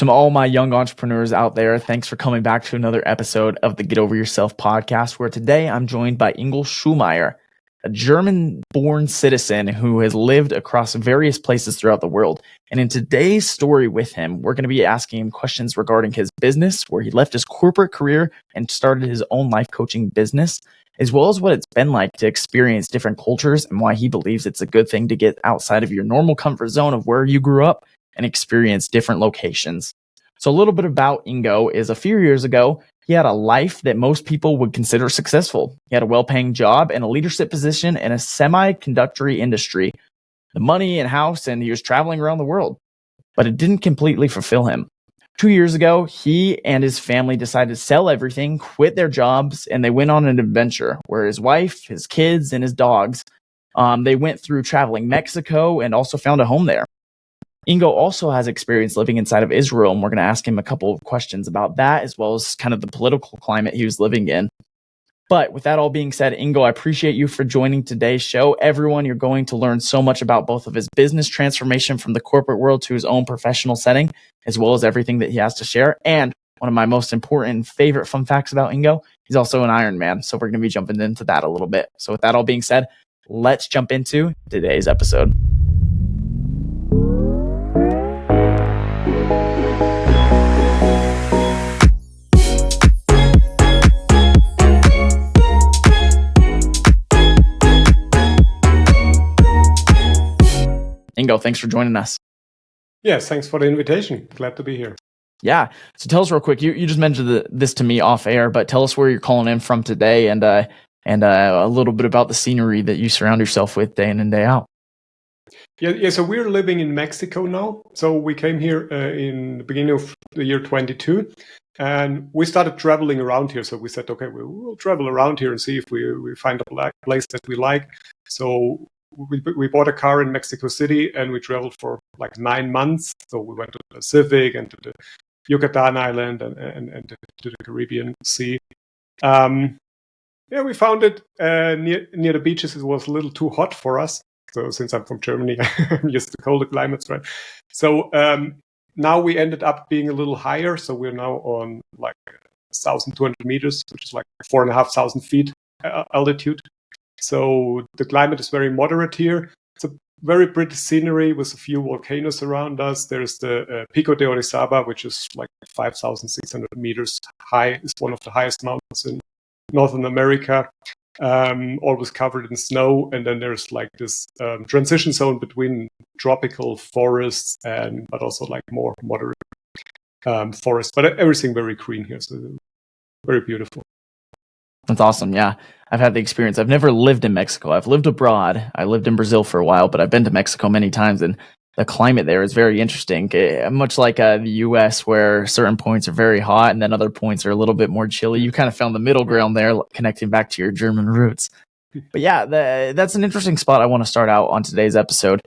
To all my young entrepreneurs out there, thanks for coming back to another episode of the Get Over Yourself podcast, where today I'm joined by Ingo Schulmeyer, a German-born citizen who has lived across various places throughout the world. And in today's story with him, we're going to be asking him questions regarding his business, where he left his corporate career and started his own life coaching business, as well as what it's been like to experience different cultures and why he believes it's a good thing to get outside of your normal comfort zone of where you grew up and experience different locations. So a little bit about Ingo is a few years ago, he had a life that most people would consider successful. He had a well-paying job and a leadership position in a semiconductor industry, the money and house, and he was traveling around the world. But it didn't completely fulfill him. 2 years ago, he and his family decided to sell everything, quit their jobs, and they went on an adventure where his wife, his kids, and his dogs, they went through traveling Mexico and also found a home there. Ingo also has experience living inside of Israel, and we're going to ask him a couple of questions about that, as well as kind of the political climate he was living in. But with that all being said, Ingo, I appreciate you for joining today's show. Everyone, you're going to learn so much about both of his business transformation from the corporate world to his own professional setting, as well as everything that he has to share. And one of my most important and favorite fun facts about Ingo, he's also an Iron Man. So we're going to be jumping into that a little bit. So with that all being said, let's jump into today's episode. Ingo, thanks for joining us. Yes, thanks for the invitation. Glad to be here. Yeah. So tell us real quick. You just mentioned this to me off air, but tell us where you're calling in from today, and a little bit about the scenery that you surround yourself with day in and day out. Yeah. So we're living in Mexico now. So we came here in the beginning of the year 22, and we started traveling around here. So we said, okay, we'll travel around here and see if we find a place that we like. So we bought a car in Mexico City and we traveled for like 9 months. So we went to the Pacific and to the Yucatan Island and to the Caribbean Sea. We found it near the beaches. It was a little too hot for us. So since I'm from Germany, I'm used to colder climates, right? So now we ended up being a little higher. So we're now on like 1,200 meters, which is like 4,500 feet altitude. So the climate is very moderate here. It's a very pretty scenery with a few volcanoes around us. There's the Pico de Orizaba, which is like 5,600 meters high. It's one of the highest mountains in Northern America, always covered in snow. And then there's like this transition zone between tropical forests but also like more moderate forests. But everything very green here, so very beautiful. That's awesome. Yeah, I've had the experience. I've never lived in Mexico. I've lived abroad. I lived in Brazil for a while, but I've been to Mexico many times, and the climate there is very interesting. Much like the U.S., where certain points are very hot and then other points are a little bit more chilly. You kind of found the middle ground there, connecting back to your German roots. But yeah, that's an interesting spot I want to start out on today's episode.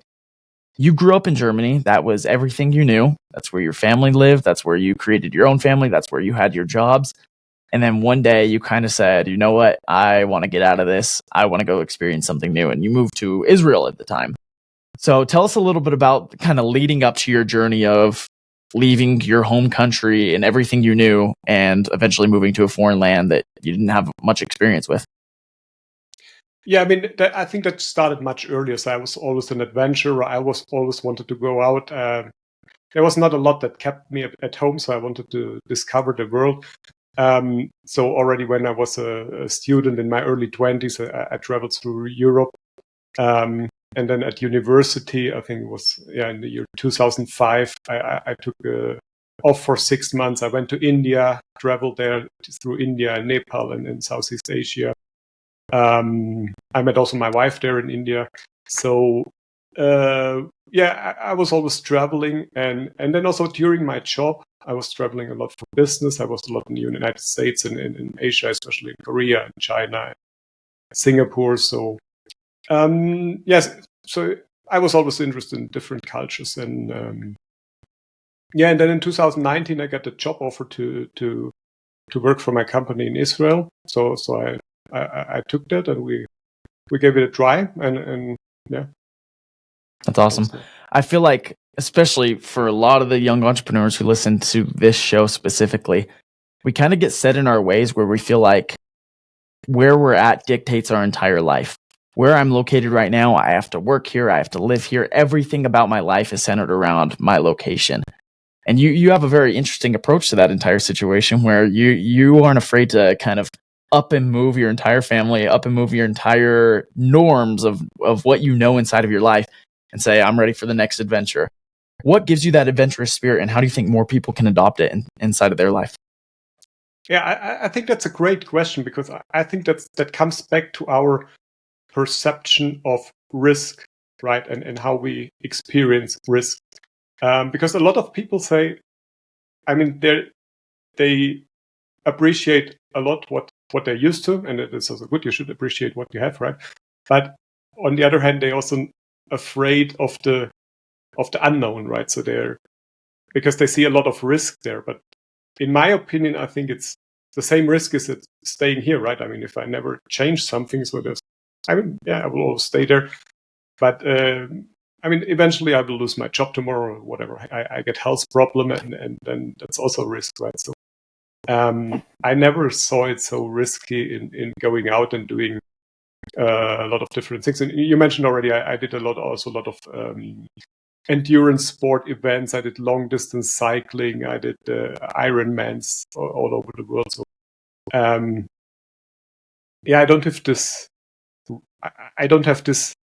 You grew up in Germany. That was everything you knew. That's where your family lived. That's where you created your own family. That's where you had your jobs. And then one day you kind of said, you know what, I want to get out of this. I want to go experience something new. And you moved to Israel at the time. So tell us a little bit about kind of leading up to your journey of leaving your home country and everything you knew and eventually moving to a foreign land that you didn't have much experience with. Yeah, I mean, I think that started much earlier. So I was always an adventurer. I was always wanted to go out. There was not a lot that kept me at home. So I wanted to discover the world. So already when I was a student in my early 20s, I traveled through Europe. And then at university, I think it was in the year 2005, I took off for 6 months. I went to India, traveled there through India and Nepal and in Southeast Asia. I met also my wife there in India. So I was always traveling, and then also during my job, I was traveling a lot for business. I was a lot in the United States and in Asia, especially in Korea and China, and Singapore. So so I was always interested in different cultures, and and then in 2019 I got a job offer to work for my company in Israel. So I took that, and we gave it a try, and yeah. That's awesome. I feel like especially for a lot of the young entrepreneurs who listen to this show specifically, we kind of get set in our ways where we feel like where we're at dictates our entire life. Where I'm located right now, I have to work here, I have to live here. Everything about my life is centered around my location. And you have a very interesting approach to that entire situation where you aren't afraid to kind of up and move your entire family, up and move your entire norms of what you know inside of your life and say, I'm ready for the next adventure. What gives you that adventurous spirit, and how do you think more people can adopt it inside of their life? Yeah, I think that's a great question, because I think that comes back to our perception of risk, right? And how we experience risk. Because a lot of people say, I mean, they appreciate a lot what they're used to, and it is also good. You should appreciate what you have, right? But on the other hand, they're also afraid of the unknown, right? So because they see a lot of risk there. But in my opinion, I think it's the same risk as it staying here, right? I mean, if I never change something, so I will always stay there. But I mean, eventually I will lose my job tomorrow or whatever. I get health problem, and then that's also a risk, right? So I never saw it so risky in going out and doing a lot of different things. And you mentioned already, I did a lot of endurance sport events. I did long distance cycling. I did Ironmans all over the world. So I don't have this. I don't have this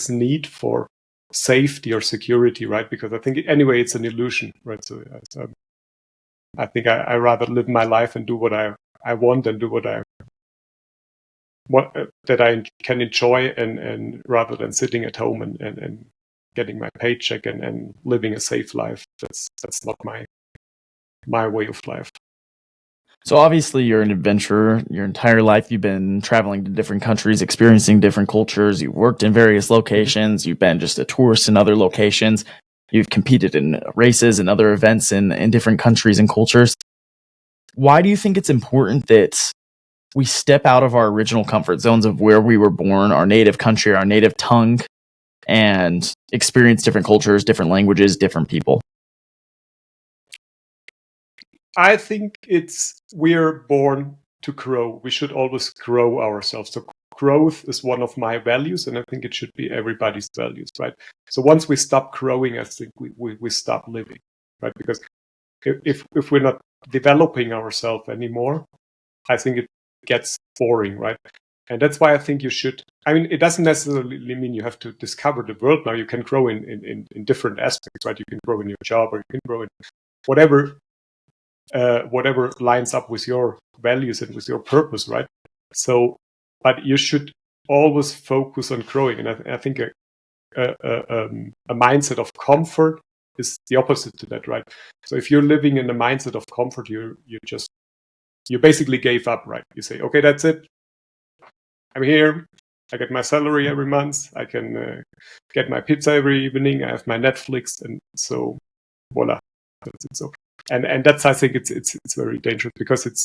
need for safety or security, right? Because I think anyway it's an illusion, right? So I think I rather live my life and do what I want, and do what that I can enjoy, and rather than sitting at home and getting my paycheck and living a safe life. That's not my way of life. So obviously you're an adventurer. Your entire life you've been traveling to different countries, experiencing different cultures. You've worked in various locations. You've been just a tourist in other locations. You've competed in races and other events in different countries and cultures. Why do you think it's important that we step out of our original comfort zones of where we were born, our native country, our native tongue, and experience different cultures, different languages, different people? I think we're born to grow. We should always grow ourselves. So growth is one of my values, and I think it should be everybody's values, right? So once we stop growing, I think we stop living, right? Because if we're not developing ourselves anymore, I think it gets boring, right? And that's why I think you should. I mean, it doesn't necessarily mean you have to discover the world now. You can grow in different aspects, right? You can grow in your job, or you can grow in whatever lines up with your values and with your purpose, right? So, but you should always focus on growing. And I think a mindset of comfort is the opposite to that, right? So if you're living in a mindset of comfort, you basically gave up, right? You say, okay, that's it. I'm here. I get my salary every month. I can get my pizza every evening. I have my Netflix, and so voila, that's it. So, and that's, I think it's very dangerous, because it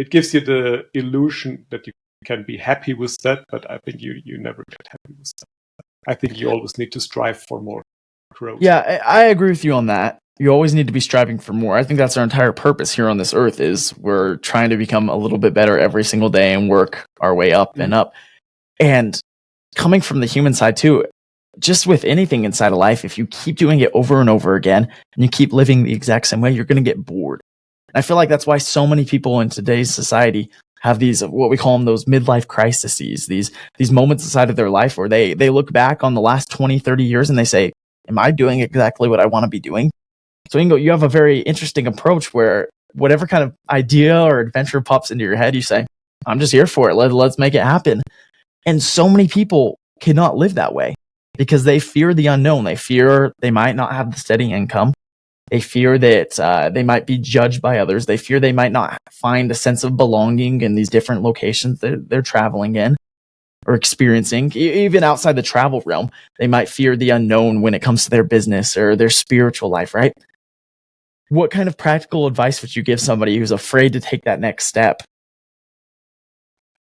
gives you the illusion that you can be happy with that, but I think you never get happy with that. I think you always need to strive for more growth. Yeah, I agree with you on that. You always need to be striving for more. I think that's our entire purpose here on this earth, is we're trying to become a little bit better every single day and work our way up and up. And coming from the human side too, just with anything inside of life, if you keep doing it over and over again and you keep living the exact same way, you're going to get bored. And I feel like that's why so many people in today's society have these, what we call them, those midlife crises, these moments inside of their life where they look back on the last 20, 30 years and they say, am I doing exactly what I want to be doing? So Ingo, you have a very interesting approach where whatever kind of idea or adventure pops into your head, you say, I'm just here for it. Let's make it happen. And so many people cannot live that way because they fear the unknown. They fear they might not have the steady income. They fear that they might be judged by others. They fear they might not find a sense of belonging in these different locations that they're traveling in or experiencing. Even outside the travel realm, they might fear the unknown when it comes to their business or their spiritual life, right? What kind of practical advice would you give somebody who's afraid to take that next step?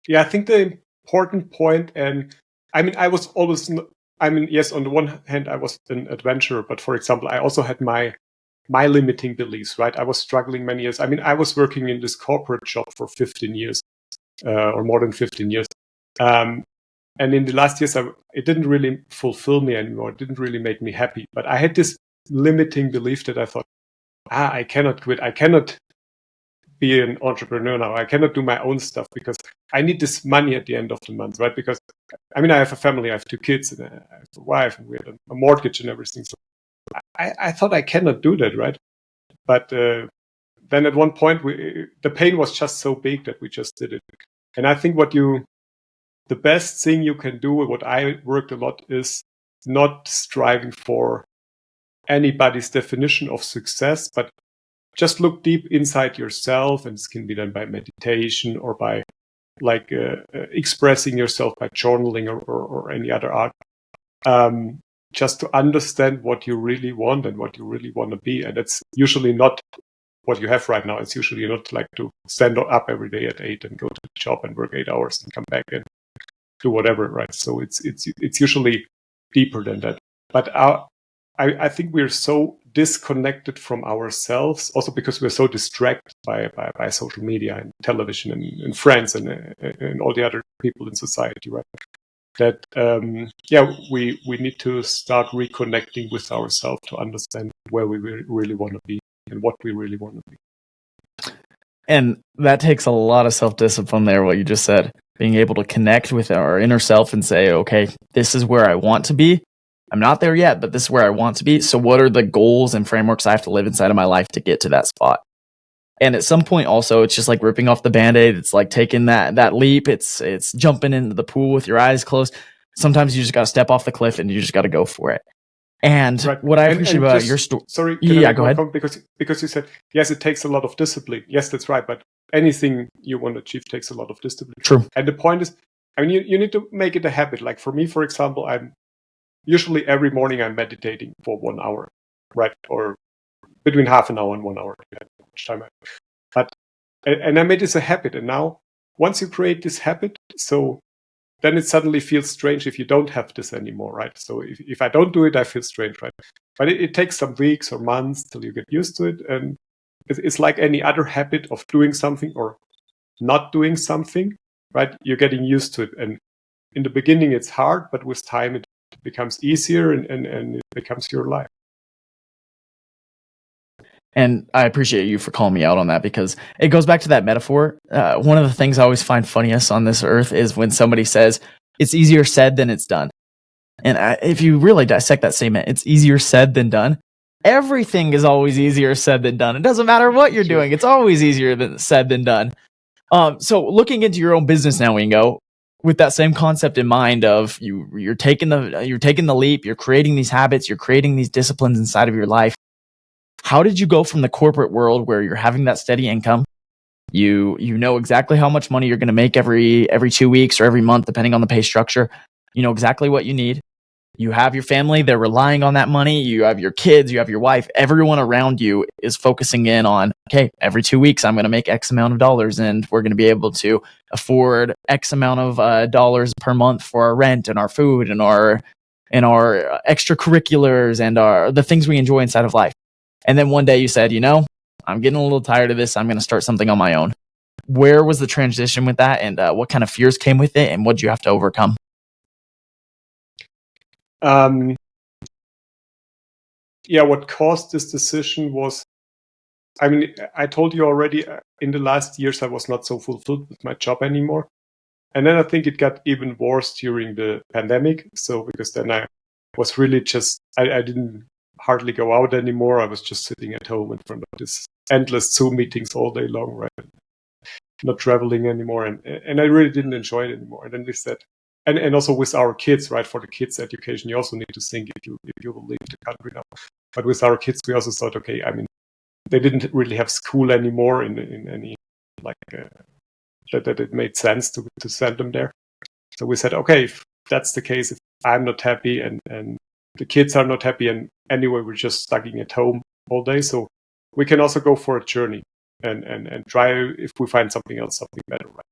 Yeah, I think the important point, and I mean, I was always I mean, yes, on the one hand, I was an adventurer, but for example, I also had my limiting beliefs, right? I was struggling many years. I mean, I was working in this corporate job for 15 years, or more than 15 years. And in the last years, it didn't really fulfill me anymore. It didn't really make me happy. But I had this limiting belief that I thought, I cannot quit. I cannot be an entrepreneur now. I cannot do my own stuff because I need this money at the end of the month, right? Because, I mean, I have a family, I have 2 kids, and I have a wife, and we have a mortgage and everything. So I thought I cannot do that, right? But then at one point, the pain was just so big that we just did it. And I think the best thing you can do, what I worked a lot, is not striving for anybody's definition of success, but just look deep inside yourself. And this can be done by meditation or by expressing yourself by journaling or any other art. Just to understand what you really want and what you really want to be. And it's usually not what you have right now. It's usually not like to stand up every day at 8 and go to the job and work 8 hours and come back and do whatever, right? So it's usually deeper than that. But I think we're so disconnected from ourselves, also because we're so distracted by social media and television and friends and all the other people in society, right? That we need to start reconnecting with ourselves to understand where we really want to be and what we really want to be. And that takes a lot of self-discipline there, what you just said. Being able to connect with our inner self and say, okay, this is where I want to be. I'm not there yet, but this is where I want to be. So what are the goals and frameworks I have to live inside of my life to get to that spot? And at some point also, it's just like ripping off the Band-Aid. It's like taking that leap. It's jumping into the pool with your eyes closed. Sometimes you just got to step off the cliff and you just got to go for it. And right. What I appreciate about your story... Sorry, go ahead. Because you said, yes, it takes a lot of discipline. Yes, that's right. But anything you want to achieve takes a lot of discipline. True. And the point is, I mean, you need to make it a habit. Like for me, for example, I'm usually every morning I'm meditating for 1 hour, right? Or between half an hour and 1 hour, depending on which time and I made this a habit. And now, once you create this habit, so then it suddenly feels strange if you don't have this anymore, right? So if I don't do it, I feel strange, right? But it takes some weeks or months till you get used to it. And it's like any other habit of doing something or not doing something, right? You're getting used to it. And in the beginning, it's hard, but with time, it becomes easier and it becomes your life. And I appreciate you for calling me out on that because it goes back to that metaphor. One of the things I always find funniest on this earth is when somebody says, it's easier said than it's done. And if you really dissect that statement, it's easier said than done. Everything is always easier said than done. It doesn't matter what you're doing. It's always easier said than done. So looking into your own business now, Ingo, with that same concept in mind of you're taking the leap, you're creating these habits, you're creating these disciplines inside of your life. How did you go from the corporate world where you're having that steady income? You know exactly how much money you're going to make every 2 weeks or every month, depending on the pay structure. You know exactly what you need. You have your family, they're relying on that money. You have your kids, you have your wife. Everyone around you is focusing in on, okay, every 2 weeks, I'm going to make X amount of dollars and we're going to be able to afford X amount of dollars per month for our rent and our food and our extracurriculars and the things we enjoy inside of life. And then one day you said, I'm getting a little tired of this. I'm going to start something on my own. Where was the transition with that? And what kind of fears came with it? And what did you have to overcome? What caused this decision was, I mean, I told you already, in the last years, I was not so fulfilled with my job anymore. And then I think it got even worse during the pandemic. So, because then I was really I didn't hardly go out anymore. I was just sitting at home in front of this endless Zoom meetings all day long, right? Not traveling anymore. And I really didn't enjoy it anymore. And then we said, and also with our kids, right? For the kids' education, you also need to think if you will leave the country now. But with our kids, we also thought, okay, I mean, they didn't really have school anymore in any that it made sense to send them there. So we said, okay, if that's the case, if I'm not happy and the kids are not happy, and anyway, we're just stuck at home all day. So we can also go for a journey and try if we find something else, something better, right?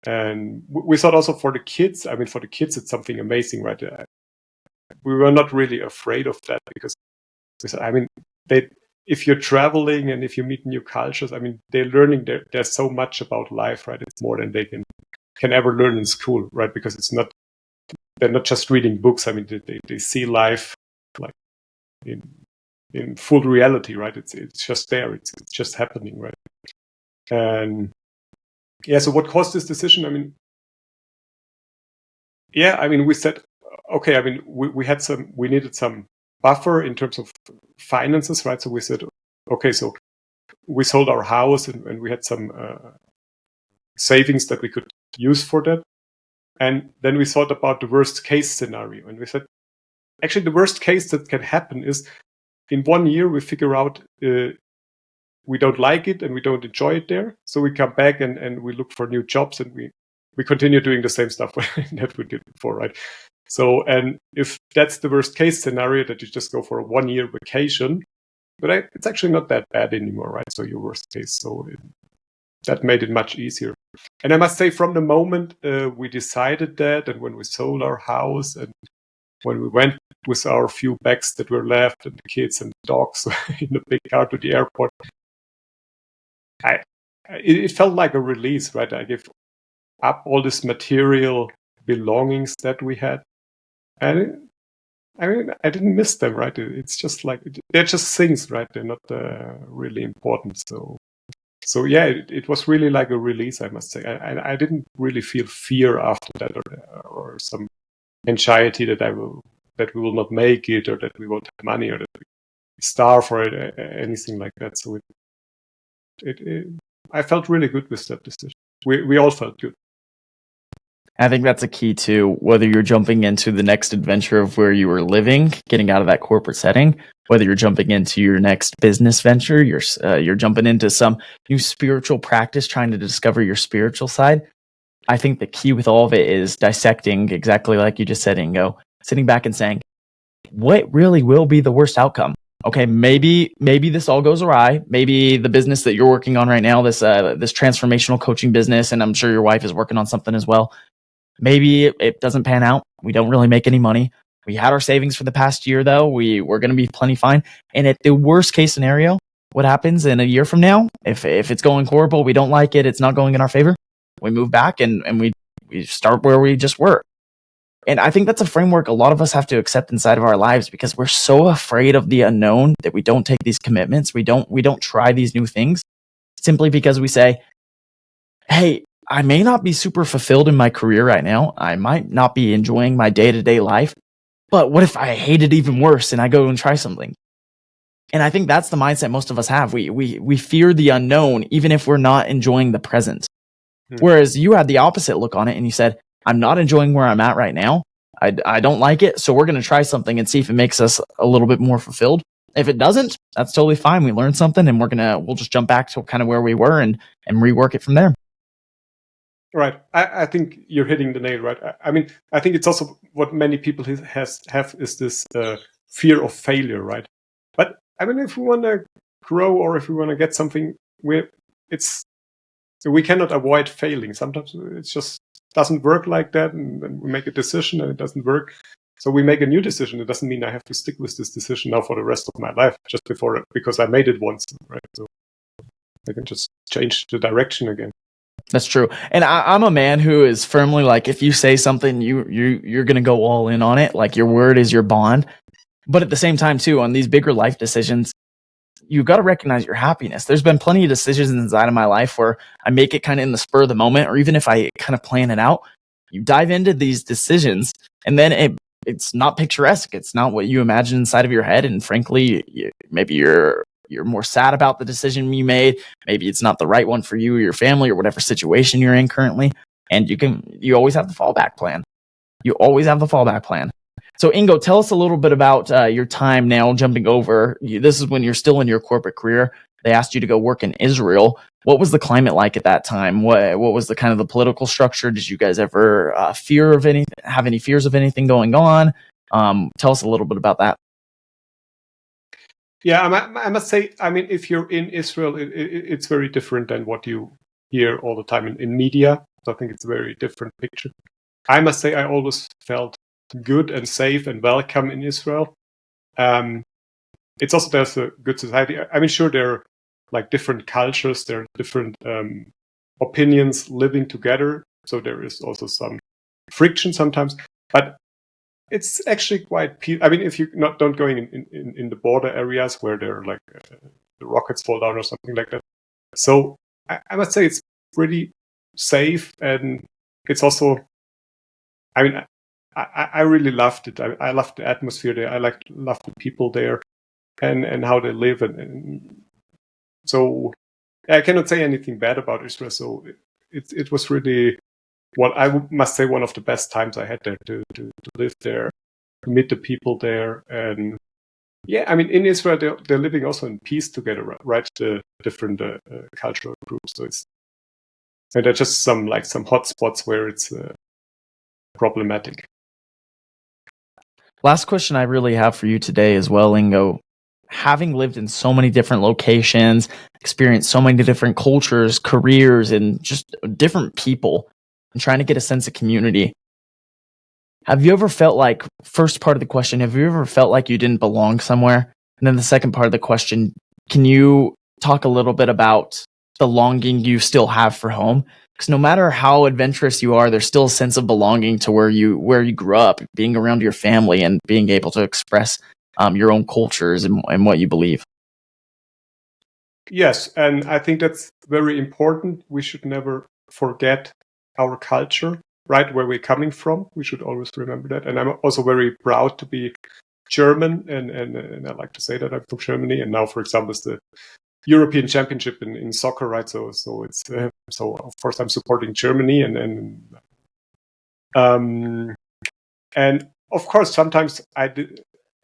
And we thought also for the kids, it's something amazing, right? we were not really afraid of that because I mean, if you're traveling and if you meet new cultures, I mean, they're learning. There's so much about life, right? It's more than they can ever learn in school, right? Because they're not just reading books. I mean, they see life like in full reality, right? It's just there. It's just happening, right? And yeah. So what caused this decision? I mean, yeah. I mean, we said, okay. I mean, we needed some buffer in terms of finances, right? So we said, okay, so we sold our house and we had some savings that we could use for that. And then we thought about the worst case scenario. And we said, actually, the worst case that can happen is in 1 year, we figure out we don't like it and we don't enjoy it there. So we come back and we look for new jobs and we continue doing the same stuff that we did before, right? So, and if that's the worst case scenario, that you just go for a 1 year vacation, but it's actually not that bad anymore, right? So your worst case. So that made it much easier. And I must say, from the moment we decided that, and when we sold our house, and when we went with our few bags that were left, and the kids and the dogs in the big car to the airport, it felt like a release, right? I gave up all this material belongings that we had, and I mean, I didn't miss them, right? It's just like they're just things, right? They're not really important. So yeah, it was really like a release, I must say. I didn't really feel fear after that, or some anxiety that we will not make it, or that we won't have money, or that we starve, or anything like that. So I felt really good with that decision. We all felt good. I think that's a key too, whether you're jumping into the next adventure of where you were living, getting out of that corporate setting, whether you're jumping into your next business venture, you're jumping into some new spiritual practice, trying to discover your spiritual side. I think the key with all of it is dissecting, exactly like you just said, Ingo, sitting back and saying, what really will be the worst outcome? Okay, maybe this all goes awry. Maybe the business that you're working on right now, this transformational coaching business, and I'm sure your wife is working on something as well. Maybe it doesn't pan out. We don't really make any money. We had our savings for the past year, though. We're going to be plenty fine. And at the worst case scenario, what happens in a year from now? If it's going horrible, we don't like it, it's not going in our favor, we move back and we start where we just were. And I think that's a framework a lot of us have to accept inside of our lives because we're so afraid of the unknown that we don't take these commitments. We don't try these new things simply because we say, hey, I may not be super fulfilled in my career right now. I might not be enjoying my day-to-day life, but what if I hate it even worse and I go and try something? And I think that's the mindset most of us have. We fear the unknown, even if we're not enjoying the present. Whereas you had the opposite look on it and you said, I'm not enjoying where I'm at right now. I don't like it. So we're going to try something and see if it makes us a little bit more fulfilled. If it doesn't, that's totally fine. We learned something and we'll just jump back to kind of where we were and rework it from there. Right. I think you're hitting the nail, right? I mean, I think it's also what many people have is this fear of failure, right? But I mean, if we want to grow or if we want to get something, we cannot avoid failing. Sometimes it just doesn't work like that, and then we make a decision and it doesn't work. So we make a new decision. It doesn't mean I have to stick with this decision now for the rest of my life just because I made it once, right? So I can just change the direction again. That's true. And I'm a man who is firmly like, if you say something, you're going to go all in on it. Like your word is your bond. But at the same time, too, on these bigger life decisions, you've got to recognize your happiness. There's been plenty of decisions inside of my life where I make it kind of in the spur of the moment, or even if I kind of plan it out, you dive into these decisions and then it's not picturesque. It's not what you imagine inside of your head. And frankly, maybe you're more sad about the decision you made. Maybe it's not the right one for you or your family or whatever situation you're in currently. And you always have the fallback plan. You always have the fallback plan. So Ingo, tell us a little bit about your time now jumping over. This is when you're still in your corporate career. They asked you to go work in Israel. What was the climate like at that time? What was the kind of the political structure? Did you guys ever have any fears of anything going on? Tell us a little bit about that. Yeah, I must say, I mean, if you're in Israel, it's very different than what you hear all the time in media. So I think it's a very different picture. I must say, I always felt good and safe and welcome in Israel. It's also there's a good society. I mean, sure, there are like different cultures, there are different opinions living together. So there is also some friction sometimes, but it's actually quite peaceful. I mean, if you don't going in the border areas where there are like the rockets fall down or something like that. So I must say it's pretty safe, and it's also, I mean, I really loved it. I loved the atmosphere there. I loved the people there, and how they live, and so I cannot say anything bad about Israel. So it was really what I must say one of the best times I had there to live there, to meet the people there, and yeah, I mean in Israel they're living also in peace together, right? The different cultural groups. So and there are just some hot spots where it's problematic. Last question I really have for you today as well, Ingo. Having lived in so many different locations, experienced so many different cultures, careers, and just different people, and trying to get a sense of community, have you ever felt like, first part of the question, have you ever felt like you didn't belong somewhere? And then the second part of the question, can you talk a little bit about the longing you still have for home? Because no matter how adventurous you are, there's still a sense of belonging to where you grew up, being around your family and being able to express your own cultures and what you believe. Yes, and I think that's very important. We should never forget our culture, right, where we're coming from. We should always remember that. And I'm also very proud to be German, and I like to say that I'm from Germany. And now, for example, it's the European Championship in soccer, right? So it's so of course I'm supporting Germany, and of course sometimes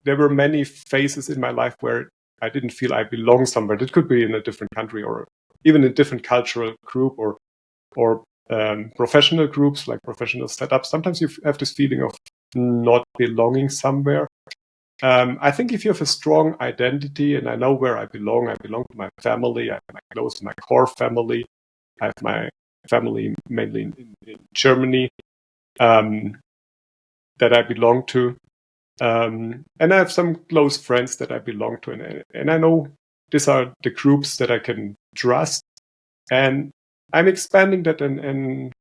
there were many phases in my life where I didn't feel I belong somewhere. It could be in a different country or even a different cultural group or professional groups, like professional setups. Sometimes you have this feeling of not belonging somewhere. I think if you have a strong identity, and I know where I belong to my family, I have my core family, I have my family mainly in Germany that I belong to. And I have some close friends that I belong to, and I know these are the groups that I can trust, and I'm expanding that, and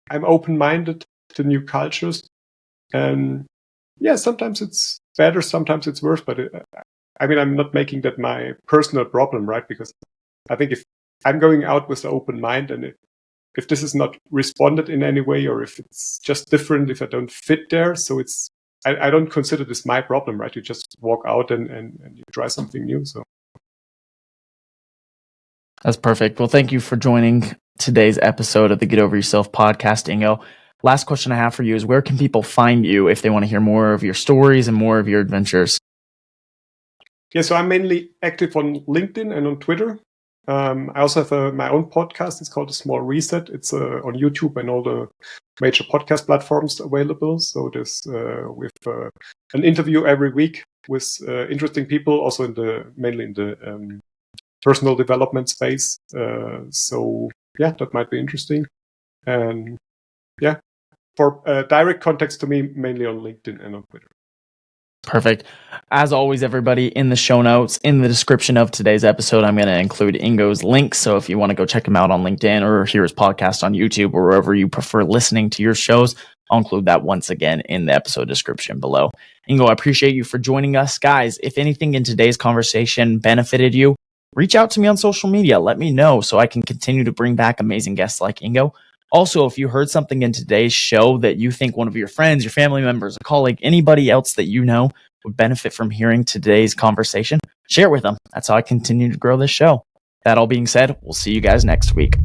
I'm open-minded to new cultures, and yeah, sometimes it's better, sometimes it's worse, but I mean, I'm not making that my personal problem, right? Because I think if I'm going out with an open mind, and if this is not responded in any way, or if it's just different, if I don't fit there, so I don't consider this my problem, right? You just walk out and you try something new. So That's perfect. Well, thank you for joining today's episode of the Get Over Yourself podcast, Ingo. Last question I have for you is, where can people find you if they want to hear more of your stories and more of your adventures? Yeah, so I'm mainly active on LinkedIn and on Twitter. I also have my own podcast. It's called A Small Reset. It's on YouTube and all the major podcast platforms available. So there's with an interview every week with interesting people, also mainly in the personal development space. So yeah, that might be interesting. And yeah, for direct contacts to me, mainly on LinkedIn and on Twitter. Perfect. As always, everybody, in the show notes, in the description of today's episode, I'm going to include Ingo's links. So if you want to go check him out on LinkedIn or hear his podcast on YouTube or wherever you prefer listening to your shows, I'll include that once again in the episode description below. Ingo, I appreciate you for joining us. Guys, if anything in today's conversation benefited you, reach out to me on social media. Let me know so I can continue to bring back amazing guests like Ingo. Also, if you heard something in today's show that you think one of your friends, your family members, a colleague, anybody else that you know would benefit from hearing today's conversation, share it with them. That's how I continue to grow this show. That all being said, we'll see you guys next week.